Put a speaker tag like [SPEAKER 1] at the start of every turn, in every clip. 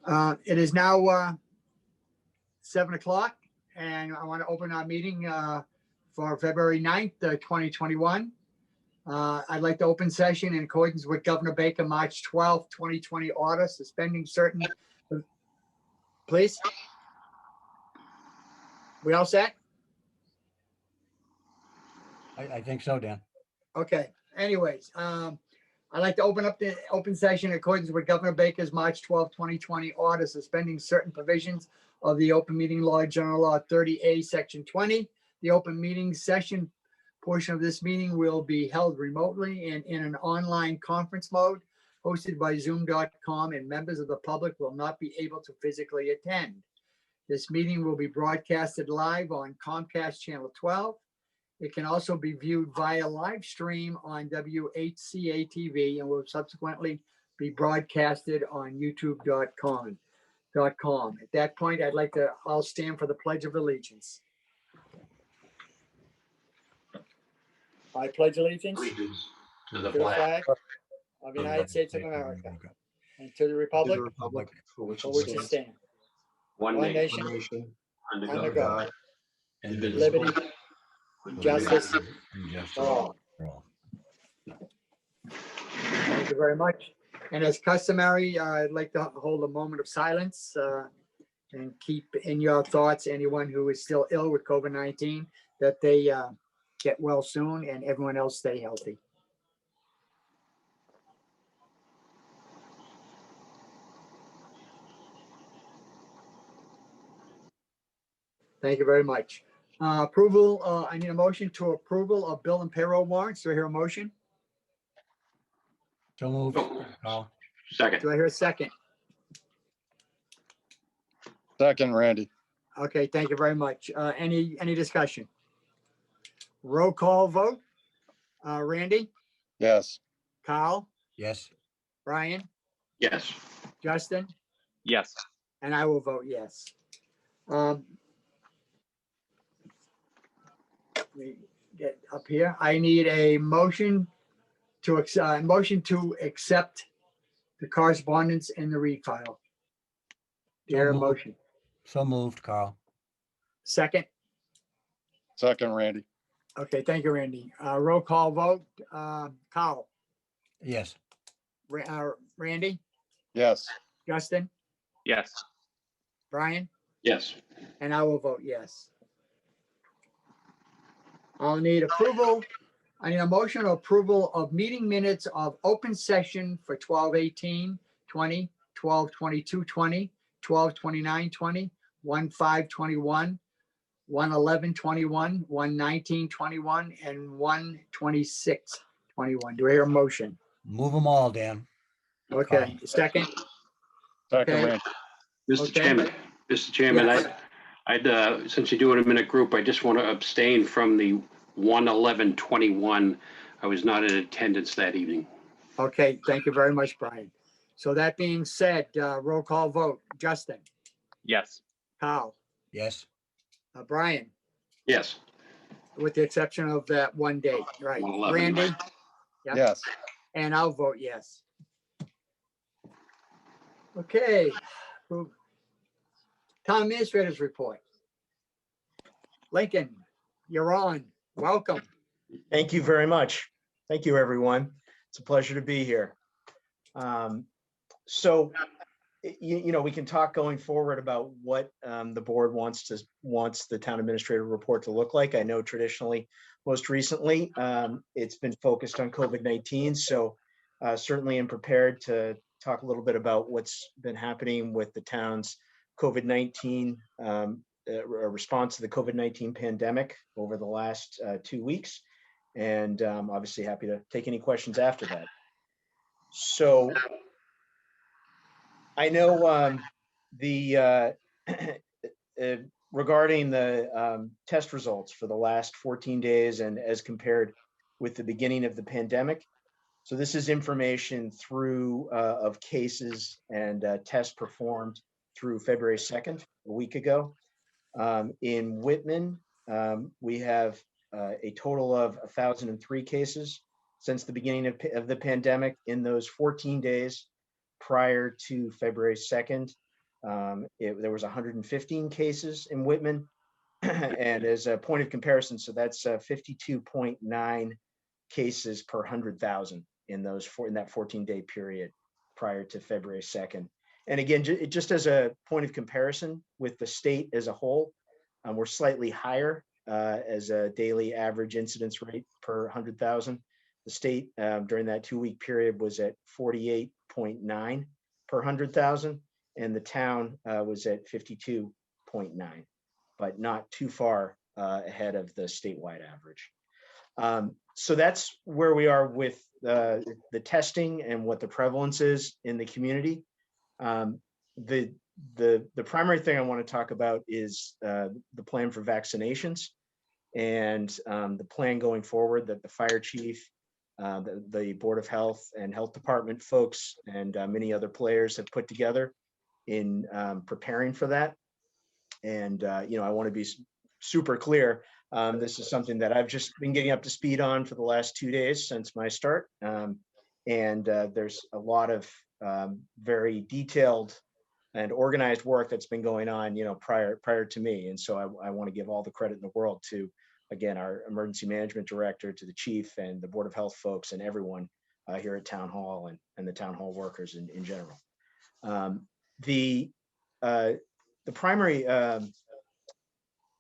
[SPEAKER 1] It is now 7 o'clock, and I want to open our meeting for February 9th, 2021. I'd like to open session in accordance with Governor Baker March 12th, 2020 order suspending certain. Please. We all set?
[SPEAKER 2] I think so, Dan.
[SPEAKER 1] Okay. Anyways, I'd like to open up the open session in accordance with Governor Baker's March 12, 2020 order suspending certain provisions of the open meeting law, General Law 30A, Section 20. The open meeting session portion of this meeting will be held remotely and in an online conference mode hosted by zoom.com, and members of the public will not be able to physically attend. This meeting will be broadcasted live on Comcast Channel 12. It can also be viewed via live stream on WHCA TV and will subsequently be broadcasted on youtube.com. At that point, I'll stand for the Pledge of Allegiance. I pledge allegiance
[SPEAKER 3] to the
[SPEAKER 1] flag of the United States of America and to the republic
[SPEAKER 3] for which
[SPEAKER 1] it stands,
[SPEAKER 3] one
[SPEAKER 1] nation,
[SPEAKER 3] under
[SPEAKER 1] God,
[SPEAKER 3] indivisible,
[SPEAKER 1] liberty, justice for all. Thank you very much. And as customary, I'd like to hold a moment of silence and keep in your thoughts anyone who is still ill with COVID-19, that they get well soon, and everyone else stay healthy. Thank you very much. Approval, I need a motion to approval of bill and payroll warrants. Do I hear a motion?
[SPEAKER 2] So moved. Carl.
[SPEAKER 3] Second.
[SPEAKER 1] Do I hear a second?
[SPEAKER 4] Second, Randy.
[SPEAKER 1] Okay, thank you very much. Any discussion? Roll call vote. Randy,
[SPEAKER 4] Yes.
[SPEAKER 1] Carl,
[SPEAKER 2] Yes.
[SPEAKER 1] Brian,
[SPEAKER 3] Yes.
[SPEAKER 1] Justin,
[SPEAKER 5] Yes.
[SPEAKER 1] and I will vote yes. Let me get up here. I need a motion to accept the correspondence in the read file. Do you hear a motion?
[SPEAKER 2] So moved, Carl.
[SPEAKER 1] Second.
[SPEAKER 4] Second, Randy.
[SPEAKER 1] Okay, thank you, Randy. Roll call vote. Carl,
[SPEAKER 2] Yes.
[SPEAKER 1] Randy,
[SPEAKER 4] Yes.
[SPEAKER 1] Justin,
[SPEAKER 5] Yes.
[SPEAKER 1] Brian,
[SPEAKER 3] Yes.
[SPEAKER 1] and I will vote yes. I'll need approval. I need a motion of approval of meeting minutes of open session for 12/18/20, 12/22/20, 12/29/20, 1/5/21, 1/11/21, 1/19/21, and 1/26/21. Do I hear a motion?
[SPEAKER 2] Move them all, Dan.
[SPEAKER 1] Okay, second.
[SPEAKER 4] Second,
[SPEAKER 1] Okay.
[SPEAKER 4] Randy.
[SPEAKER 3] Mr. Chairman,
[SPEAKER 1] Yes.
[SPEAKER 3] I'd since you're doing them in a group, I just want to abstain from the 1/11/21. I was not in attendance that evening.
[SPEAKER 1] Okay, thank you very much, Brian. So that being said, roll call vote. Justin,
[SPEAKER 5] Yes.
[SPEAKER 1] Carl,
[SPEAKER 2] Yes.
[SPEAKER 1] Brian,
[SPEAKER 3] Yes.
[SPEAKER 1] with the exception of that one date, right?
[SPEAKER 3] 1/11,
[SPEAKER 1] Randy,
[SPEAKER 3] right.
[SPEAKER 1] Yep.
[SPEAKER 4] Yes.
[SPEAKER 1] and I'll vote yes. Okay. Town Administrator's report. Lincoln, you're on. Welcome.
[SPEAKER 6] Thank you very much. Thank you, everyone. It's a pleasure to be here. So, we can talk going forward about what the board wants the town administrator report to look like. I know traditionally, most recently, it's been focused on COVID-19. So certainly am prepared to talk a little bit about what's been happening with the town's COVID-19 response to the COVID-19 pandemic over the last 2 weeks. And obviously happy to take any questions after that. So I know regarding the test results for the last 14 days and as compared with the beginning of the pandemic. So this is information through of cases and tests performed through February 2nd, a week ago. In Whitman, we have a total of 1,003 cases since the beginning of the pandemic in those 14 days prior to February 2nd. There was 115 cases in Whitman. And as a point of comparison, so that's 52.9 cases per 100,000 in that 14-day period prior to February 2nd. And again, just as a point of comparison with the state as a whole, we're slightly higher as a daily average incidence rate per 100,000. The state during that 2-week period was at 48.9 per 100,000, and the town was at 52.9, but not too far ahead of the statewide average. So that's where we are with the testing and what the prevalence is in the community. The primary thing I want to talk about is the plan for vaccinations and the plan going forward that the fire chief, the Board of Health and Health Department folks and many other players have put together in preparing for that. And I want to be super clear. This is something that I've just been getting up to speed on for the last 2 days since my start. And there's a lot of very detailed and organized work that's been going on, prior to me. And so I want to give all the credit in the world to, again, our emergency management director, to the chief and the Board of Health folks and everyone here at Town Hall and the Town Hall workers in general. The primary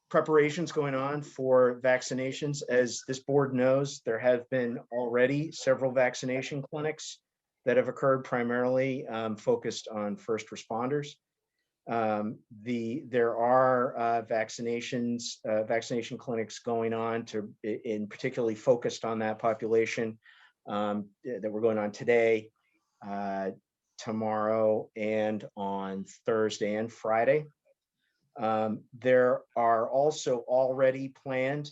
[SPEAKER 6] preparations going on for vaccinations, as this board knows, there have been already several vaccination clinics that have occurred, primarily focused on first responders. There are vaccination clinics going on in particularly focused on that population that we're going on today, tomorrow, and on Thursday and Friday. There are also already planned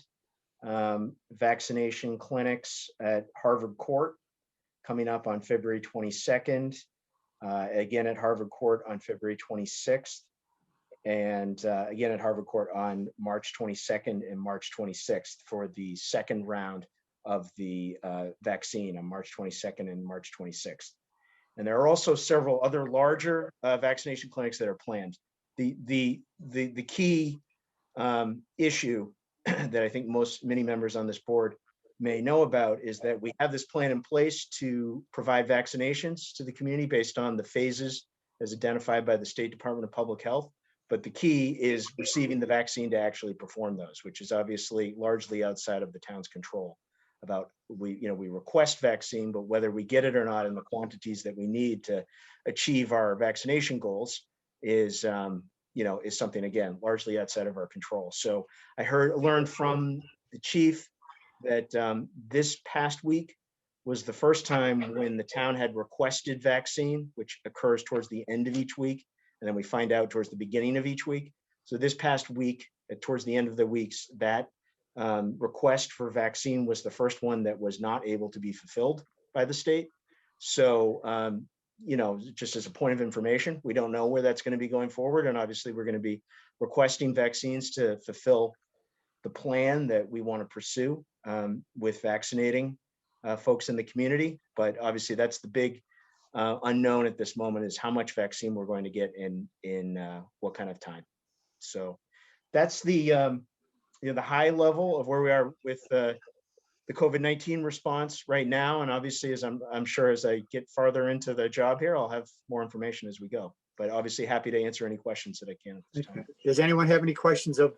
[SPEAKER 6] vaccination clinics at Harvard Court coming up on February 22nd, again at Harvard Court on February 26th, and again at Harvard Court on March 22nd and March 26th for the second round of the vaccine on March 22nd and March 26th. And there are also several other larger vaccination clinics that are planned. The key issue that I think many members on this board may know about is that we have this plan in place to provide vaccinations to the community based on the phases as identified by the State Department of Public Health. But the key is receiving the vaccine to actually perform those, which is obviously largely outside of the town's control. We request vaccine, but whether we get it or not in the quantities that we need to achieve our vaccination goals is something, again, largely outside of our control. So I learned from the chief that this past week was the first time when the town had requested vaccine, which occurs towards the end of each week, and then we find out towards the beginning of each week. So this past week, towards the end of the weeks, that request for vaccine was the first one that was not able to be fulfilled by the state. So, just as a point of information, we don't know where that's going to be going forward. And obviously we're going to be requesting vaccines to fulfill the plan that we want to pursue with vaccinating folks in the community. But obviously that's the big unknown at this moment, is how much vaccine we're going to get in what kind of time. So that's the high level of where we are with the COVID-19 response right now. And obviously, as I'm sure as I get farther into the job here, I'll have more information as we go. But obviously happy to answer any questions that I can at this time.
[SPEAKER 1] Does anyone have any questions of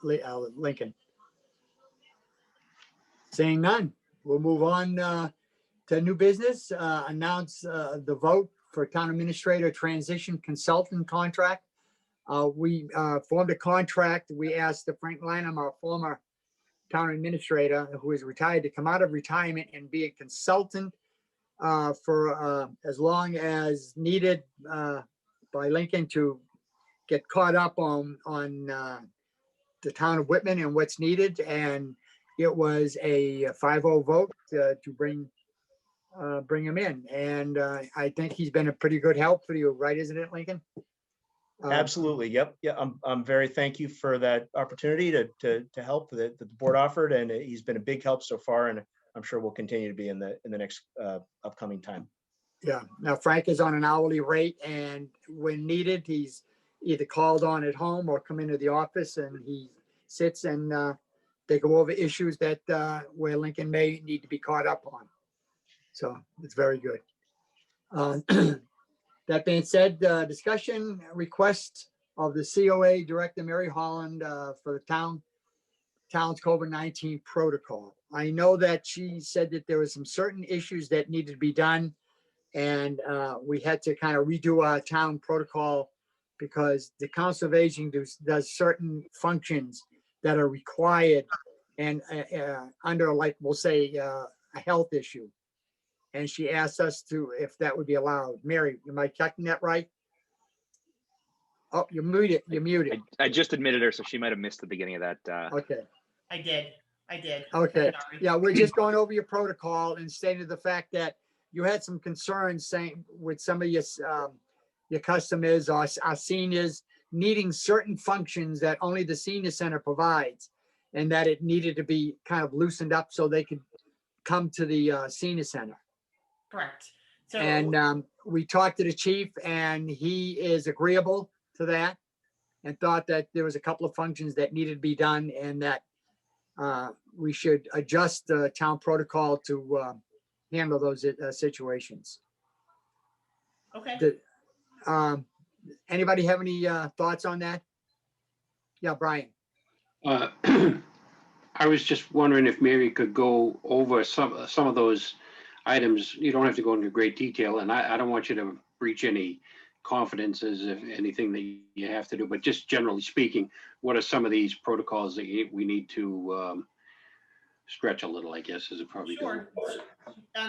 [SPEAKER 1] Lincoln? Saying none, we'll move on to new business. Announce the vote for town administrator transition consultant contract. We formed a contract. We asked Frank Lanham, our former town administrator, who is retired, to come out of retirement and be a consultant for as long as needed by Lincoln to get caught up on the town of Whitman and what's needed. And it was a 5-0 vote to bring him in. And I think he's been a pretty good help for you, right? Isn't it, Lincoln?
[SPEAKER 6] Absolutely. Yep. Yeah. I'm very thank you for that opportunity to help that the board offered, and he's been a big help so far, and I'm sure will continue to be in the next upcoming time.
[SPEAKER 1] Yeah, now Frank is on an hourly rate, and when needed, he's either called on at home or come into the office, and he sits and they go over issues that where Lincoln may need to be caught up on. So it's very good. That being said, discussion request of the COA Director Mary Holland for the town's COVID-19 protocol. I know that she said that there were some certain issues that needed to be done, and we had to kind of redo our town protocol because the Council of Aging does certain functions that are required and under, like, we'll say, a health issue. And she asked us to, if that would be allowed. Mary, am I checking that right? Oh, you're muted. You're muted.
[SPEAKER 5] I just admitted her, so she might have missed the beginning of that.
[SPEAKER 1] Okay.
[SPEAKER 7] I did.
[SPEAKER 1] Okay.
[SPEAKER 7] Sorry.
[SPEAKER 1] Yeah, we're just going over your protocol and stating the fact that you had some concerns saying with some of your customers or our seniors needing certain functions that only the senior center provides, and that it needed to be kind of loosened up so they could come to the senior center.
[SPEAKER 7] Correct. So,
[SPEAKER 1] And we talked to the chief, and he is agreeable to that and thought that there was a couple of functions that needed to be done, and that we should adjust the town protocol to handle those situations.
[SPEAKER 7] okay.
[SPEAKER 1] Anybody have any thoughts on that? Yeah, Brian.
[SPEAKER 3] I was just wondering if Mary could go over some of those items. You don't have to go into great detail, and I don't want you to breach any confidences, if anything that you have to do, but just generally speaking, what are some of these protocols that we need to stretch a little, I guess, is it probably
[SPEAKER 7] Sure.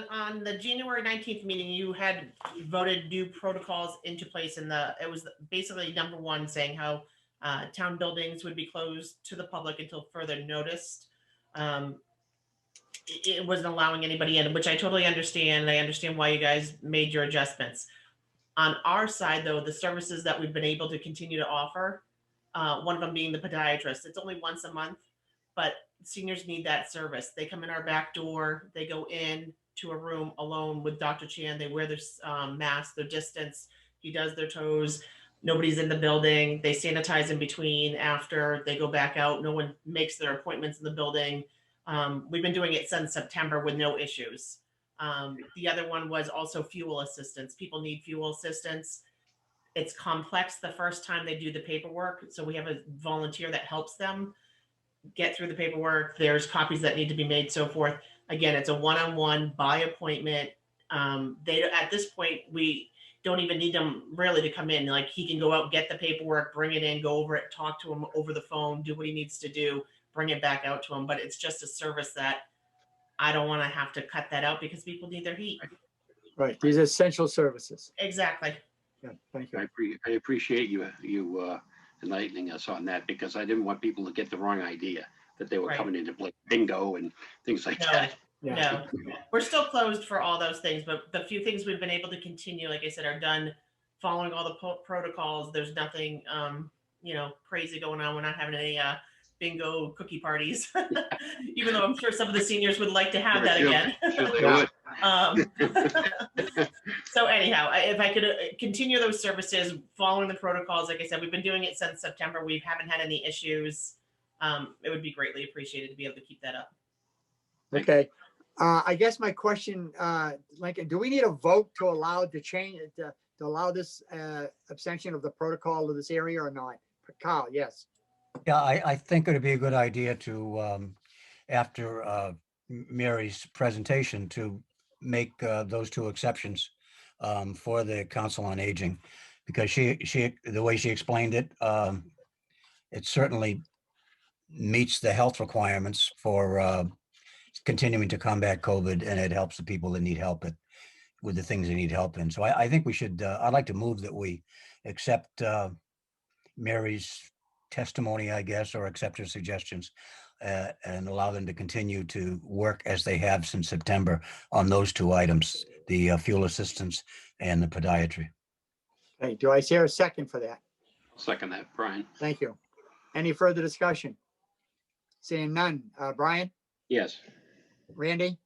[SPEAKER 7] On the January 19th meeting, you had voted new protocols into place, and it was basically number one saying how town buildings would be closed to the public until further notice. It wasn't allowing anybody in, which I totally understand. I understand why you guys made your adjustments. On our side, though, the services that we've been able to continue to offer, one of them being the podiatrist, it's only once a month, but seniors need that service. They come in our back door, they go in to a room alone with Dr. Chan, they wear their mask, their distance, he does their toes, nobody's in the building, they sanitize in between, after, they go back out, no one makes their appointments in the building. We've been doing it since September with no issues. The other one was also fuel assistance. People need fuel assistance. It's complex the first time they do the paperwork. So we have a volunteer that helps them get through the paperwork. There's copies that need to be made, so forth. Again, it's a one-on-one by appointment. At this point, we don't even need them really to come in. Like, he can go out, get the paperwork, bring it in, go over it, talk to him over the phone, do what he needs to do, bring it back out to him. But it's just a service that I don't want to have to cut that out because people need their heat.
[SPEAKER 1] Right, these are essential services.
[SPEAKER 7] Exactly.
[SPEAKER 1] Yeah, thank you.
[SPEAKER 3] I appreciate you enlightening us on that, because I didn't want people to get the wrong idea that they were
[SPEAKER 7] Right.
[SPEAKER 3] coming in to play bingo and things like
[SPEAKER 7] No.
[SPEAKER 3] that.
[SPEAKER 1] Yeah.
[SPEAKER 7] No, we're still closed for all those things, but the few things we've been able to continue, like I said, are done following all the protocols. There's nothing, crazy going on. We're not having any bingo cookie parties, even though I'm sure some of the seniors would like to have that again.
[SPEAKER 3] Sure they
[SPEAKER 1] Yeah.
[SPEAKER 3] would.
[SPEAKER 7] So anyhow, if I could continue those services following the protocols, like I said, we've been doing it since September. We haven't had any issues. It would be greatly appreciated to be able to keep that up.
[SPEAKER 1] Okay. I guess my question, Lincoln, do we need a vote to allow to change to allow this abstention of the protocol to this area or not? Carl, yes.
[SPEAKER 2] Yeah, I think it'd be a good idea to, after Mary's presentation, to make those two exceptions for the Council on Aging, because the way she explained it, it certainly meets the health requirements for continuing to combat COVID, and it helps the people that need help with the things they need help in. So I think we should, I'd like to move that we accept Mary's testimony, I guess, or accept her suggestions and allow them to continue to work as they have since September on those two items, the fuel assistance and the podiatry.
[SPEAKER 1] Okay, do I hear a second for that?
[SPEAKER 3] Second that, Brian.
[SPEAKER 1] Thank you. Any further discussion? Seeing none. Brian,
[SPEAKER 3] Yes.
[SPEAKER 1] Randy?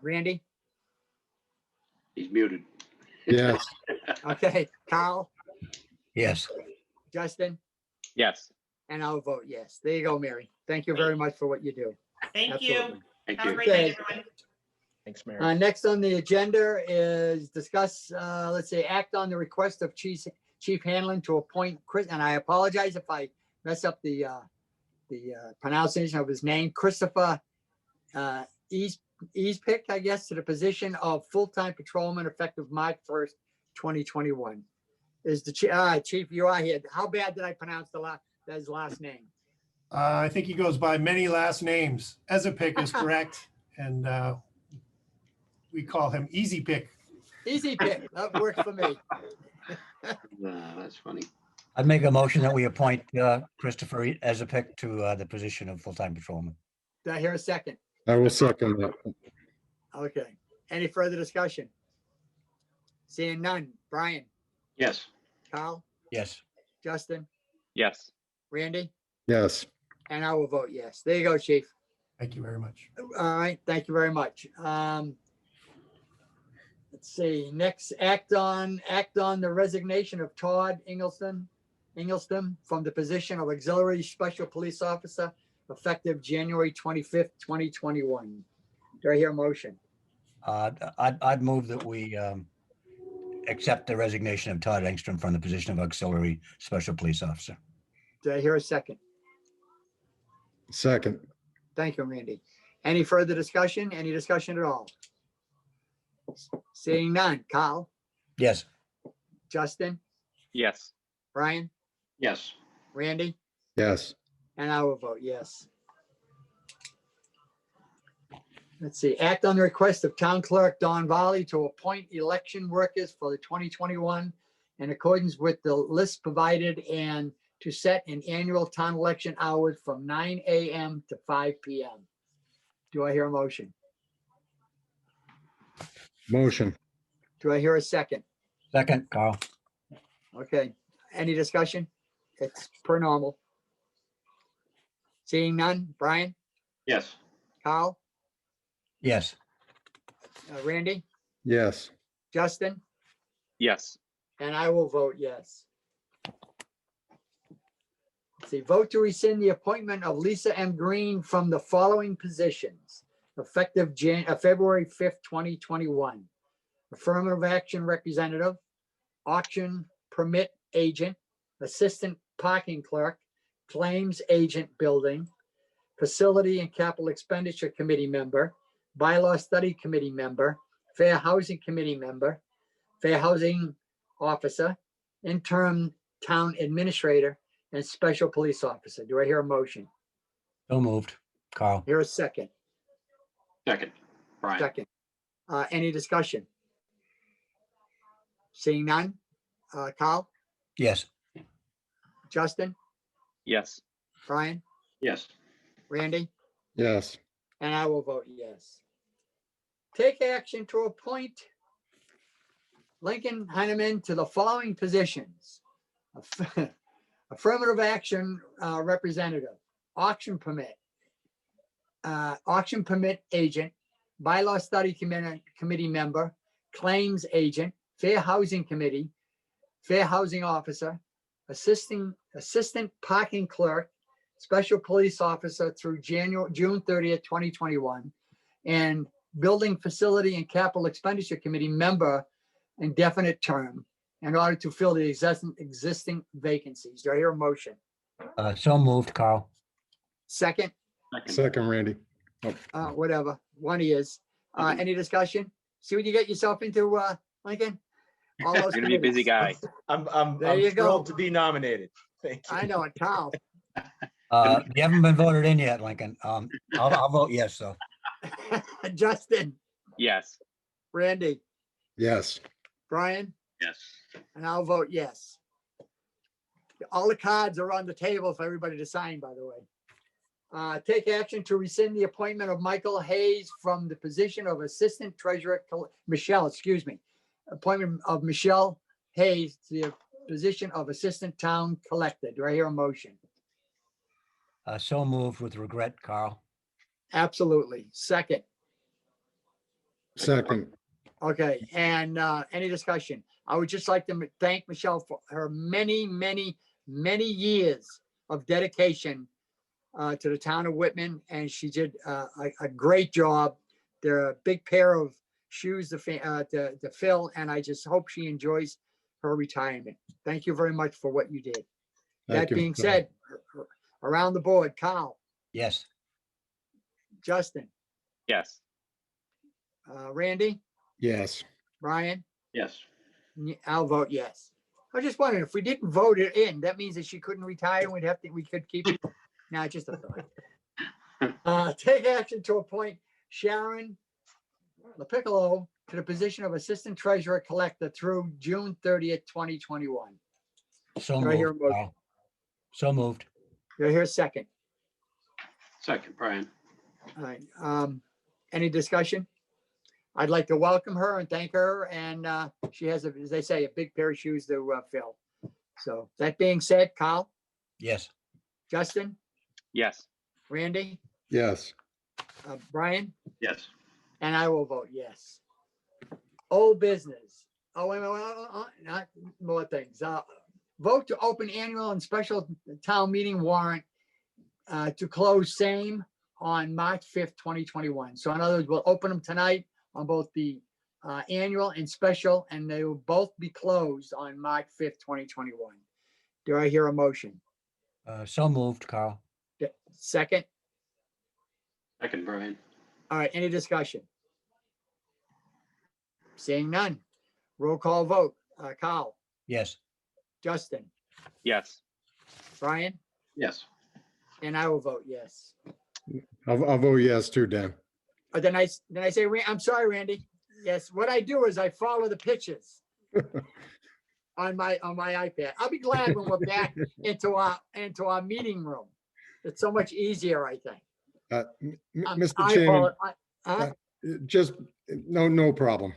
[SPEAKER 1] Randy?
[SPEAKER 3] He's muted.
[SPEAKER 4] Yes.
[SPEAKER 1] Okay, Carl,
[SPEAKER 2] Yes.
[SPEAKER 1] Justin,
[SPEAKER 5] Yes.
[SPEAKER 1] and I'll vote yes. There you go, Mary. Thank you very much for what you do.
[SPEAKER 7] Thank you.
[SPEAKER 1] Absolutely.
[SPEAKER 3] Thank
[SPEAKER 7] Have a
[SPEAKER 3] you.
[SPEAKER 7] great night,
[SPEAKER 1] Okay.
[SPEAKER 7] everyone.
[SPEAKER 6] Thanks, Mary.
[SPEAKER 1] Next on the agenda is discuss, let's say, act on the request of Chief Hanlon to appoint Chris, and I apologize if I mess up the pronunciation of his name, Christopher Easpick, I guess, to the position of full-time patrolman effective March 1st, 2021. Is the Chief, you are here. How bad did I pronounce his last name?
[SPEAKER 8] I think he goes by many last names. Ezepick is correct, and we call him Easy Pick.
[SPEAKER 1] Easy pick. That works for me.
[SPEAKER 3] That's funny.
[SPEAKER 2] I'd make a motion that we appoint Christopher Ezepick to the position of full-time patrolman.
[SPEAKER 1] Do I hear a second?
[SPEAKER 4] I will second that.
[SPEAKER 1] Okay. Any further discussion? Seeing none. Brian,
[SPEAKER 3] Yes.
[SPEAKER 1] Carl,
[SPEAKER 2] Yes.
[SPEAKER 1] Justin,
[SPEAKER 5] Yes.
[SPEAKER 1] Randy,
[SPEAKER 4] Yes.
[SPEAKER 1] and I will vote yes. There you go, Chief.
[SPEAKER 8] Thank you very much.
[SPEAKER 1] All right, thank you very much. Let's see, next, act on the resignation of Todd Ingelston from the position of auxiliary special police officer effective January 25th, 2021. Do I hear a motion?
[SPEAKER 2] I'd move that we accept the resignation of Todd Engstrom from the position of auxiliary special police officer.
[SPEAKER 1] Do I hear a second?
[SPEAKER 4] Second.
[SPEAKER 1] Thank you, Randy. Any further discussion? Any discussion at all? Seeing none. Carl,
[SPEAKER 2] Yes.
[SPEAKER 1] Justin,
[SPEAKER 5] Yes.
[SPEAKER 1] Brian,
[SPEAKER 3] Yes.
[SPEAKER 1] Randy,
[SPEAKER 4] Yes.
[SPEAKER 1] and I will vote yes. Let's see, act on the request of Town Clerk Don Valley to appoint election workers for the 2021 in accordance with the list provided and to set an annual town election hours from 9 a.m. to 5 p.m. Do I hear a motion?
[SPEAKER 4] Motion.
[SPEAKER 1] Do I hear a second?
[SPEAKER 2] Second, Carl.
[SPEAKER 1] Okay, any discussion? It's per normal. Seeing none. Brian,
[SPEAKER 3] Yes.
[SPEAKER 1] Carl,
[SPEAKER 2] Yes.
[SPEAKER 1] Randy,
[SPEAKER 4] Yes.
[SPEAKER 1] Justin,
[SPEAKER 5] Yes.
[SPEAKER 1] and I will vote yes. Let's see, vote to rescind the appointment of Lisa M. Green from the following positions effective February 5th, 2021. Affirmative action representative, auction permit agent, assistant parking clerk, claims agent building, facility and capital expenditure committee member, bylaw study committee member, fair housing committee member, fair housing officer, interim town administrator, and special police officer. Do I hear a motion?
[SPEAKER 2] So moved, Carl.
[SPEAKER 1] Hear a second?
[SPEAKER 3] Second. Brian.
[SPEAKER 1] Second. Any discussion? Seeing none. Carl,
[SPEAKER 2] Yes.
[SPEAKER 1] Justin,
[SPEAKER 5] Yes.
[SPEAKER 1] Brian,
[SPEAKER 3] Yes.
[SPEAKER 1] Randy,
[SPEAKER 4] Yes.
[SPEAKER 1] and I will vote yes. Take action to appoint Lincoln Heineman to the following positions. Affirmative action representative, auction permit agent, bylaw study committee member, claims agent, fair housing committee, fair housing officer, assistant parking clerk, special police officer through June 30th, 2021, and building facility and capital expenditure committee member, indefinite term, in order to fill the existing vacancies. Do I hear a motion?
[SPEAKER 2] So moved, Carl.
[SPEAKER 1] Second,
[SPEAKER 4] Second, Randy.
[SPEAKER 1] whatever, one is. Any discussion? See what you get yourself into, Lincoln? All those
[SPEAKER 5] You're gonna be a busy
[SPEAKER 1] committees.
[SPEAKER 5] guy.
[SPEAKER 6] I'm
[SPEAKER 1] There you go.
[SPEAKER 6] thrilled to be nominated. Thank you.
[SPEAKER 1] I know it, Carl.
[SPEAKER 2] You haven't been voted in yet, Lincoln. I'll vote yes, though.
[SPEAKER 1] Justin,
[SPEAKER 5] Yes.
[SPEAKER 1] Randy,
[SPEAKER 4] Yes.
[SPEAKER 1] Brian,
[SPEAKER 3] Yes.
[SPEAKER 1] and I'll vote yes. All the cards are on the table for everybody to sign, by the way. Take action to rescind the appointment of Michael Hayes from the position of Assistant Treasurer, appointment of Michelle Hayes to the position of Assistant Town Collector. Do I hear a motion?
[SPEAKER 2] So moved with regret, Carl.
[SPEAKER 1] Absolutely. Second,
[SPEAKER 4] Second.
[SPEAKER 1] Okay, and any discussion? I would just like to thank Michelle for her many, many, many years of dedication to the town of Whitman, and she did a great job. They're a big pair of shoes to fill, and I just hope she enjoys her retirement. Thank you very much for what you did.
[SPEAKER 4] Thank
[SPEAKER 1] That
[SPEAKER 4] you,
[SPEAKER 1] being
[SPEAKER 4] Michelle.
[SPEAKER 1] said, around the board, Kyle,
[SPEAKER 2] Yes.
[SPEAKER 1] Justin,
[SPEAKER 5] Yes.
[SPEAKER 1] Randy,
[SPEAKER 4] Yes.
[SPEAKER 1] Brian,
[SPEAKER 3] Yes.
[SPEAKER 1] I'll vote yes. I was just wondering if we didn't vote it in, that means that she couldn't retire and we could keep it. No, just a thought. Take action to appoint Sharon piccolo to the position of Assistant Treasurer Collector through June 30th, 2021.
[SPEAKER 2] So
[SPEAKER 1] Do I hear a
[SPEAKER 2] moved.
[SPEAKER 1] motion?
[SPEAKER 2] Carl. So moved.
[SPEAKER 1] Do I hear a second?
[SPEAKER 3] Second, Brian.
[SPEAKER 1] All right. Any discussion? I'd like to welcome her and thank her. And she has, as they say, a big pair of shoes to fill. So that being said, Kyle,
[SPEAKER 2] Yes.
[SPEAKER 1] Justin,
[SPEAKER 5] Yes.
[SPEAKER 1] Randy,
[SPEAKER 4] Yes.
[SPEAKER 1] Brian,
[SPEAKER 3] Yes.
[SPEAKER 1] and I will vote yes. Old business. Oh, wait a minute, not more things. Vote to open annual and special town meeting warrant to close same on March 5th, 2021. So in other words, we'll open them tonight on both the annual and special, and they will both be closed on March 5th, 2021. Do I hear a motion?
[SPEAKER 2] So moved, Carl.
[SPEAKER 1] Second?
[SPEAKER 3] Second, Brian.
[SPEAKER 1] All right, any discussion? Seeing none. Roll call vote. Kyle,
[SPEAKER 2] Yes.
[SPEAKER 1] Justin,
[SPEAKER 5] Yes.
[SPEAKER 1] Brian,
[SPEAKER 3] Yes.
[SPEAKER 1] and I will vote yes.
[SPEAKER 4] I'll vote yes too, Dan.
[SPEAKER 1] Then I say, I'm sorry, Randy. Yes, what I do is I follow the pitches on my iPad. I'll be glad when we're back into our meeting room. It's so much easier, I think.
[SPEAKER 4] Mr. Chairman,
[SPEAKER 1] Huh?
[SPEAKER 4] just, no problem.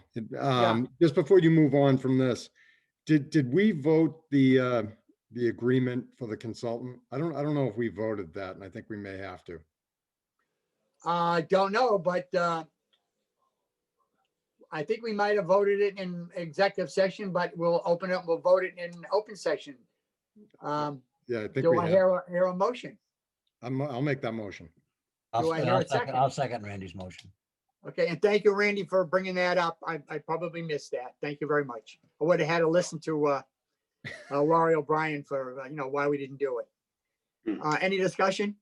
[SPEAKER 4] Just before you move on from this, did we vote the agreement for the consultant? I don't know if we voted that, and I think we may have to.
[SPEAKER 1] Don't know, but I think we might have voted it in executive session, but we'll open it, we'll vote it in open session.
[SPEAKER 4] Yeah, I think
[SPEAKER 1] Do
[SPEAKER 4] we
[SPEAKER 1] I
[SPEAKER 4] have.
[SPEAKER 1] hear a motion?
[SPEAKER 4] I'll make that motion.
[SPEAKER 1] Do I hear a second?
[SPEAKER 2] I'll second Randy's motion.
[SPEAKER 1] Okay, and thank you, Randy, for bringing that up. I probably missed that. Thank you very much. I would have had to listen to Laurie O'Brien for, why we didn't do it. Any discussion?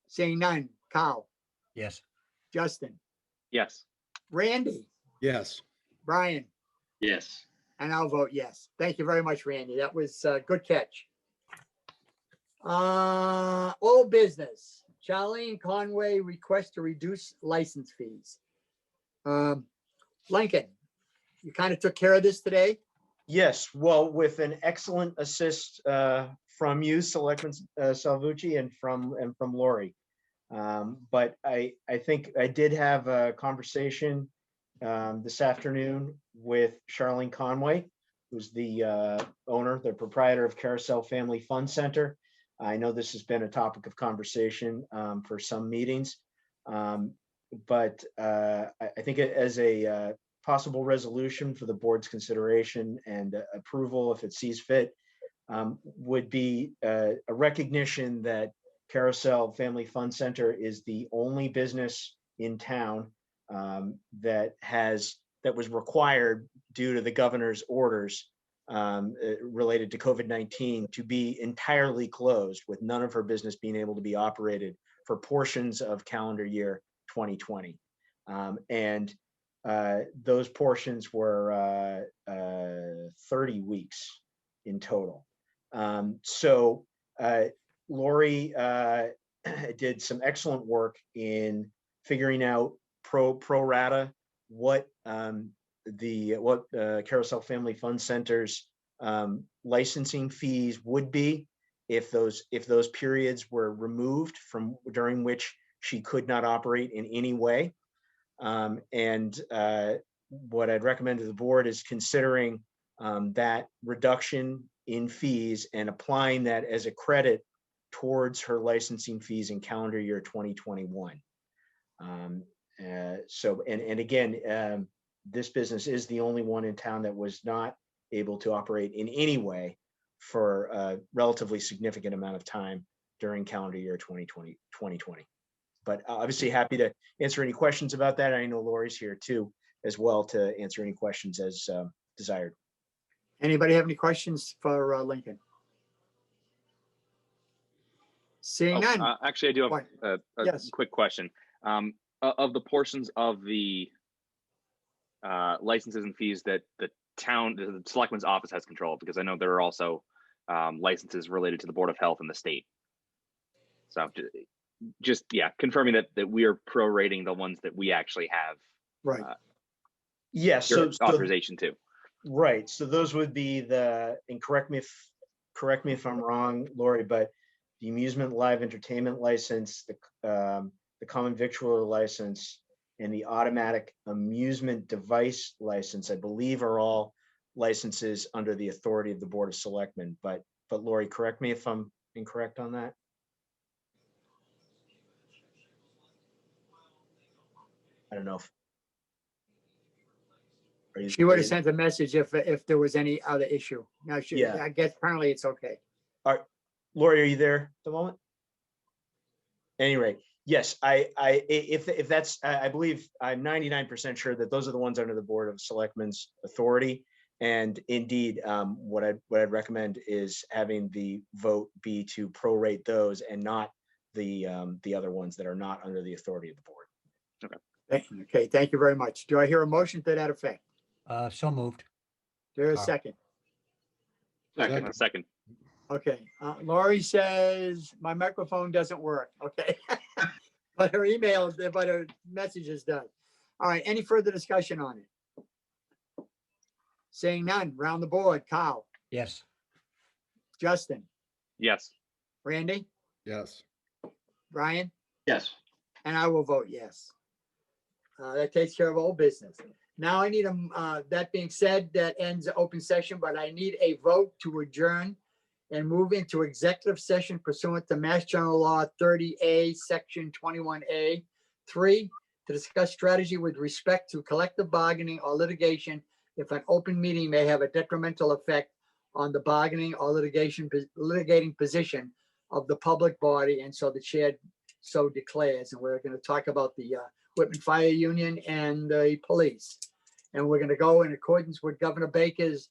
[SPEAKER 1] Seeing none. Kyle,
[SPEAKER 2] Yes.
[SPEAKER 1] Justin,
[SPEAKER 5] Yes.
[SPEAKER 1] Randy,
[SPEAKER 4] Yes.
[SPEAKER 1] Brian,
[SPEAKER 3] Yes.
[SPEAKER 1] and I'll vote yes. Thank you very much, Randy. That was a good catch. Old business. Charlene Conway request to reduce license fees. Lincoln, you kind of took care of this today?
[SPEAKER 6] Yes, well, with an excellent assist from you, Selectman Salvucci, and from Lori. But I think I did have a conversation this afternoon with Charlene Conway, who's the owner, the proprietor of Carousel Family Fun Center. I know this has been a topic of conversation for some meetings, but I think as a possible resolution for the board's consideration and approval, if it sees fit, would be a recognition that Carousel Family Fun Center is the only business in town that was required due to the governor's orders related to COVID-19 to be entirely closed, with none of her business being able to be operated for portions of calendar year 2020. And those portions were 30 weeks in total. So Lori did some excellent work in figuring out pro rata what Carousel Family Fun Center's licensing fees would be if those periods were removed from during which she could not operate in any way. And what I'd recommend to the board is considering that reduction in fees and applying that as a credit towards her licensing fees in calendar year 2021. So, and again, this business is the only one in town that was not able to operate in any way for a relatively significant amount of time during calendar year 2020. But obviously happy to answer any questions about that. I know Lori's here too, as well, to answer any questions as desired.
[SPEAKER 1] Anybody have any questions for Lincoln? Seeing none.
[SPEAKER 5] Actually, I do have
[SPEAKER 1] What?
[SPEAKER 5] a
[SPEAKER 1] Yes.
[SPEAKER 5] quick question. Of the portions of the licenses and fees that the selectman's office has control, because I know there are also licenses related to the Board of Health and the state. So just confirming that we are prorating the ones that we actually have
[SPEAKER 1] Right.
[SPEAKER 6] Yes.
[SPEAKER 5] your authorization to.
[SPEAKER 6] Right. So those would be and correct me if I'm wrong, Lori, but the amusement live entertainment license, the common victualler license, and the automatic amusement device license, I believe, are all licenses under the authority of the Board of Selectmen. But Lori, correct me if I'm incorrect on that. I don't know if
[SPEAKER 1] She would have sent a message if there was any other issue. Now,
[SPEAKER 6] Yeah.
[SPEAKER 1] I guess apparently it's okay.
[SPEAKER 6] Lori, are you there at the moment? Any rate, yes, if that's, I believe, I'm 99% sure that those are the ones under the Board of Selectmen's authority. And indeed, what I'd recommend is having the vote be to prorate those and not the other ones that are not under the authority of the board.
[SPEAKER 1] Okay, thank you very much. Do I hear a motion to that effect?
[SPEAKER 2] So moved.
[SPEAKER 1] There a
[SPEAKER 2] Carl.
[SPEAKER 1] second?
[SPEAKER 3] Second.
[SPEAKER 5] Second.
[SPEAKER 1] Okay, Lori says my microphone doesn't work. Okay. But her messages does. All right, any further discussion on it? Saying none, round the board. Kyle,
[SPEAKER 2] Yes.
[SPEAKER 1] Justin,
[SPEAKER 5] Yes.
[SPEAKER 1] Randy,
[SPEAKER 4] Yes.
[SPEAKER 1] Brian,
[SPEAKER 3] Yes.
[SPEAKER 1] and I will vote yes. That takes care of all business. Now I need that being said, that ends the open session, but I need a vote to adjourn and move into executive session pursuant to Mass General Law 30A, Section 21A, 3, to discuss strategy with respect to collective bargaining or litigation if an open meeting may have a detrimental effect on the bargaining or litigating position of the public body, and so the chair so declares. And we're going to talk about the Whitman Fire Union and the police. And we're going to go in accordance with Governor Baker's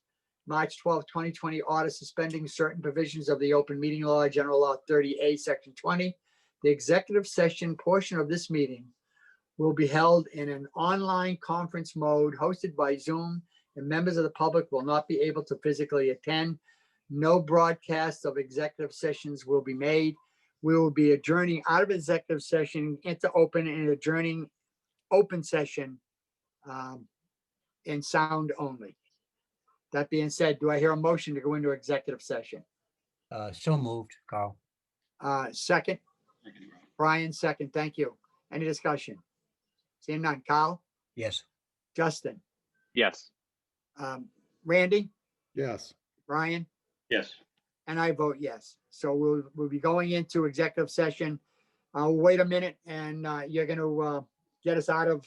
[SPEAKER 1] March 12, 2020 order suspending certain provisions of the open meeting law, General Law 30A, Section 20. The executive session portion of this meeting will be held in an online conference mode hosted by Zoom, and members of the public will not be able to physically attend. No broadcast of executive sessions will be made. We will be adjourning out of executive session into open and adjourning open session in sound only. That being said, do I hear a motion to go into executive session?
[SPEAKER 2] So moved, Carl.
[SPEAKER 1] Second, Brian, second. Thank you. Any discussion? Seeing none. Kyle,
[SPEAKER 2] Yes.
[SPEAKER 1] Justin,
[SPEAKER 5] Yes.
[SPEAKER 1] Randy,
[SPEAKER 4] Yes.
[SPEAKER 1] Brian,
[SPEAKER 3] Yes.
[SPEAKER 1] and I vote yes. So we'll be going into executive session. Wait a minute, and you're going to get us out of.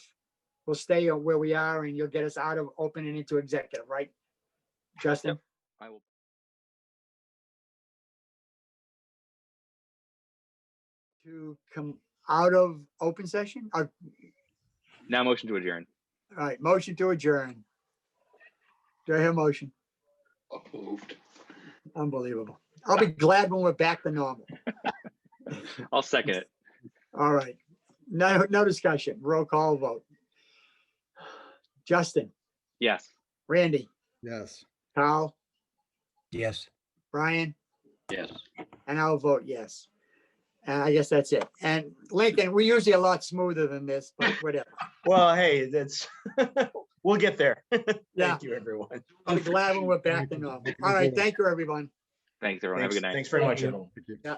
[SPEAKER 1] We'll stay where we are, and you'll get us out of open and into executive, right, Justin?
[SPEAKER 5] Yep. I will.
[SPEAKER 1] To come out of open session? All
[SPEAKER 5] Now motion to adjourn.
[SPEAKER 1] right, motion to adjourn. Do I hear a motion?
[SPEAKER 3] Approved.
[SPEAKER 1] Unbelievable. I'll be glad when we're back to normal.
[SPEAKER 5] I'll second it.
[SPEAKER 1] All right. No discussion. Roll call vote. Justin,
[SPEAKER 5] Yes.
[SPEAKER 1] Randy,
[SPEAKER 4] Yes.
[SPEAKER 1] Kyle,
[SPEAKER 2] Yes.
[SPEAKER 1] Brian,
[SPEAKER 3] Yes.
[SPEAKER 1] and I'll vote yes. And I guess that's it. And Lincoln, we're usually a lot smoother than this, but whatever.
[SPEAKER 6] Well, hey, that's we'll get there.
[SPEAKER 1] Yeah.
[SPEAKER 6] Thank you, everyone.
[SPEAKER 1] I'll be glad when we're back to normal. All right. Thank you, everyone.
[SPEAKER 5] Thanks, everyone. Have a good night.
[SPEAKER 6] Thanks very much, everyone.
[SPEAKER 4] Thank you.
[SPEAKER 1] Yeah.